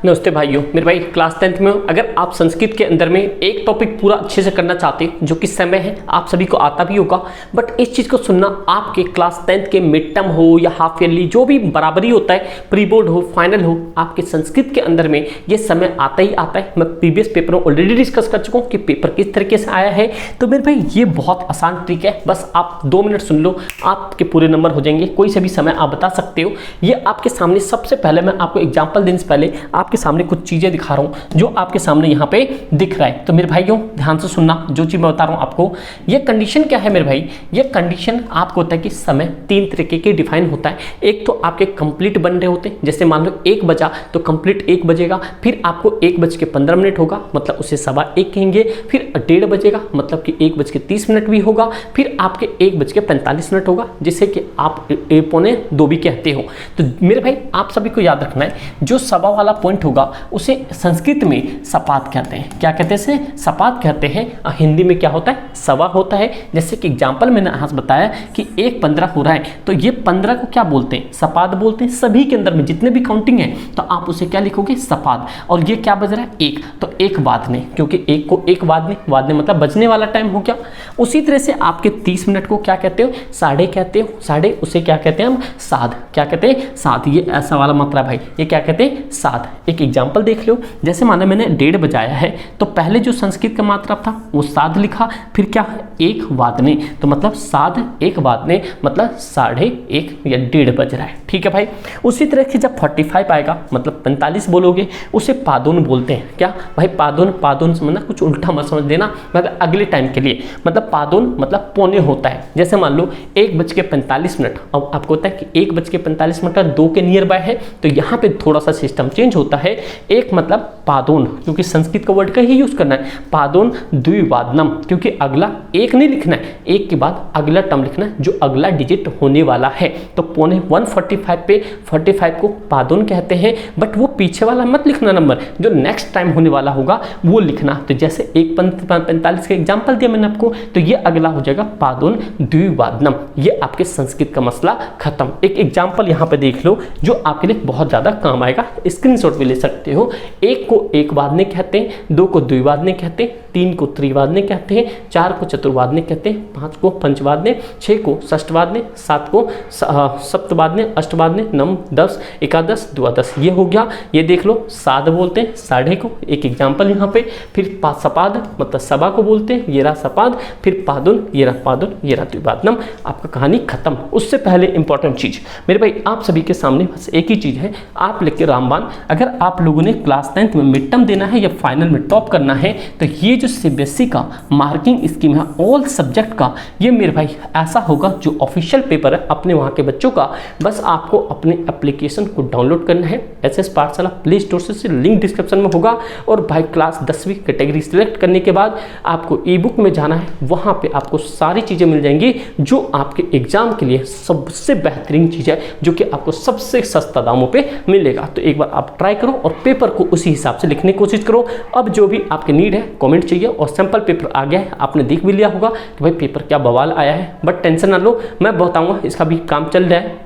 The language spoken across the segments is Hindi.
नमस्ते भाइयों, मेरे भाई क्लास 10th में हो। अगर आप संस्कृत के अंदर में एक टॉपिक पूरा अच्छे से करना चाहते हैं जो कि समय है, आप सभी को आता भी होगा, बट इस चीज़ को सुनना आपके क्लास 10th के मिड टर्म हो या हाफ ईयरली जो भी बराबरी होता है, प्री बोर्ड हो, फाइनल हो, आपके संस्कृत के अंदर में ये समय आता ही आता है। मैं प्रीवियस पेपर में ऑलरेडी डिस्कस कर चुका हूँ कि पेपर किस तरीके से आया है। तो मेरे भाई ये बहुत आसान ट्रिक है, बस आप 2 मिनट सुन लो, आपके पूरे नंबर हो जाएंगे। कोई से भी समय आप बता सकते हो। ये आपके सामने सबसे पहले मैं आपको एग्जाम्पल देने से पहले आपके सामने कुछ चीजें दिखा रहा हूं जो आपके सामने यहाँ पे दिख रहा है। तो मेरे भाइयों ध्यान से सुनना, जो चीज मैं बता रहा हूं आपको। ये कंडीशन क्या है मेरे भाई? ये कंडीशन आपको होता है कि समय 3 तरीके के डिफाइन होता है। एक तो आपके कंप्लीट बन रहे होते हैं, जैसे मान लो 1 बजा तो कंप्लीट 1 बजेगा, फिर आपको 1:15 होगा, मतलब उसे 1:15 कहेंगे, फिर 1:30 बजेगा, मतलब कि 1:30 भी होगा, फिर आपके 1:45 होगा, जिसे कि आप 1:45 भी कहते हो। तो मेरे भाई आप सभी को याद रखना है, जो सवा वाला पॉइंट होगा उसे संस्कृत में सपाद कहते हैं। क्या कहते हैं? सपाद कहते हैं। हिंदी में क्या होता है? सवा होता है। जैसे कि एग्जांपल मैंने आज बताया कि 1:15 हो रहा है, तो ये 15 को क्या बोलते हैं? सपाद बोलते हैं। सभी के अंदर में जितने भी काउंटिंग है तो आप उसे क्या लिखोगे? सपाद। और ये क्या बज रहा है? 1, तो 1:15, क्योंकि 1 को 1:15 मतलब बजने वाला टाइम हो गया। उसी तरह से आपके 30 मिनट को क्या कहते हो? साढ़े कहते हो। साढ़े उसे क्या कहते हैं हम? साध। क्या कहते हैं? साध। ये ऐसा वाला मात्रा भाई, ये क्या कहते हैं? साध। एक एग्जांपल देख लो, जैसे माना मैंने 1:30 बजाया है, तो पहले जो संस्कृत का मात्रा था वो साध लिखा, फिर क्या? 1:15, तो मतलब साध 1:15 मतलब 1:30 या 1:30 बज रहा है। ठीक है भाई। उसी तरह से जब 45 आएगा, मतलब 45 बोलोगे, उसे पादोन बोलते हैं। क्या भाई? पादोन। पादोन समझना, कुछ उल्टा मत समझ देना, मतलब अगले टाइम के लिए। मतलब पादोन मतलब पौने होता है। जैसे मान लो 1:45, अब आपको होता है कि 1:45 2 के नियर बाय है, तो यहाँ पे थोड़ा सा सिस्टम चेंज होता है। एक मतलब पादोन, क्योंकि संस्कृत का वर्ड का ही यूज करना है। पादोन द्विवादनम, क्योंकि अगला 1 नहीं लिखना है, 1 के बाद अगला टर्म लिखना है जो अगला डिजिट होने वाला है। तो 1:45 पे 45 को पादोन कहते हैं, बट वो पीछे वाला मत लिखना नंबर, जो नेक्स्ट टाइम होने वाला होगा वो लिखना। तो जैसे 1:45 का एग्जाम्पल दिया मैंने आपको, तो ये अगला हो जाएगा पादोन द्विवादनम। ये आपके संस्कृत का मसला खत्म। एक एग्जाम्पल यहाँ पे देख लो जो आपके लिए बहुत ज्यादा काम आएगा, स्क्रीनशॉट भी ले सकते हो। 1 को 1:15 कहते हैं, 2 को 2:15 कहते हैं, 3 को 3:15 कहते हैं, 4 को 4:15 कहते हैं, 5 को 5:15, 6 को 6:15, 7 को 7:15, 8:15, 9, 10, 11, 12, ये हो गया। ये देख लो साध बोलते हैं साढ़े को। एक एग्जाम्पल यहाँ पे। फिर सपाद मतलब सभा को बोलते हैं, ये रहा सपाद। फिर पादुन, ये रहा पादुन, ये रहा द्विवादनम। आपका कहानी खत्म। उससे पहले इंपॉर्टेंट चीज मेरे भाई आप सभी के सामने बस एक ही चीज है, आप लिख के रामबाण। अगर आप लोगों ने क्लास 10th में मिड टर्म देना है या फाइनल में टॉप करना है, तो ये जो सीबीएसई का मार्किंग स्कीम है ऑल सब्जेक्ट का, ये मेरे भाई ऐसा होगा जो ऑफिशियल पेपर है अपने वहाँ के बच्चों का। बस आपको अपने एप्लीकेशन को डाउनलोड करना है एसएस पाठशाला प्ले स्टोर से, लिंक डिस्क्रिप्शन में होगा। और भाई क्लास 10वीं कैटेगरी सिलेक्ट करने के बाद आपको ई बुक में जाना है, वहाँ पे आपको सारी चीज़ें मिल जाएंगी जो आपके एग्जाम के लिए सबसे बेहतरीन चीज़ है, जो कि आपको सबसे सस्ता दामों पे मिलेगा। तो एक बार आप ट्राई करो और पेपर को उसी हिसाब से लिखने की कोशिश करो। अब जो भी आपके नीड है कमेंट चाहिए, और सैंपल पेपर आ गया है, आपने देख भी लिया होगा कि भाई पेपर क्या बवाल आया है। बट टेंशन ना लो, मैं बताऊंगा, इसका भी काम चल रहा है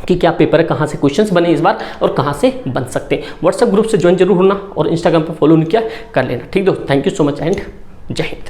कि क्या पेपर है, कहाँ से क्वेश्चंस बने इस बार और कहाँ से बन सकते हैं। व्हाट्सएप ग्रुप से ज्वाइन जरूर होना और इंस्टाग्राम पर फॉलो नहीं किया कर लेना। ठीक है, thank you so much and जय हिंद।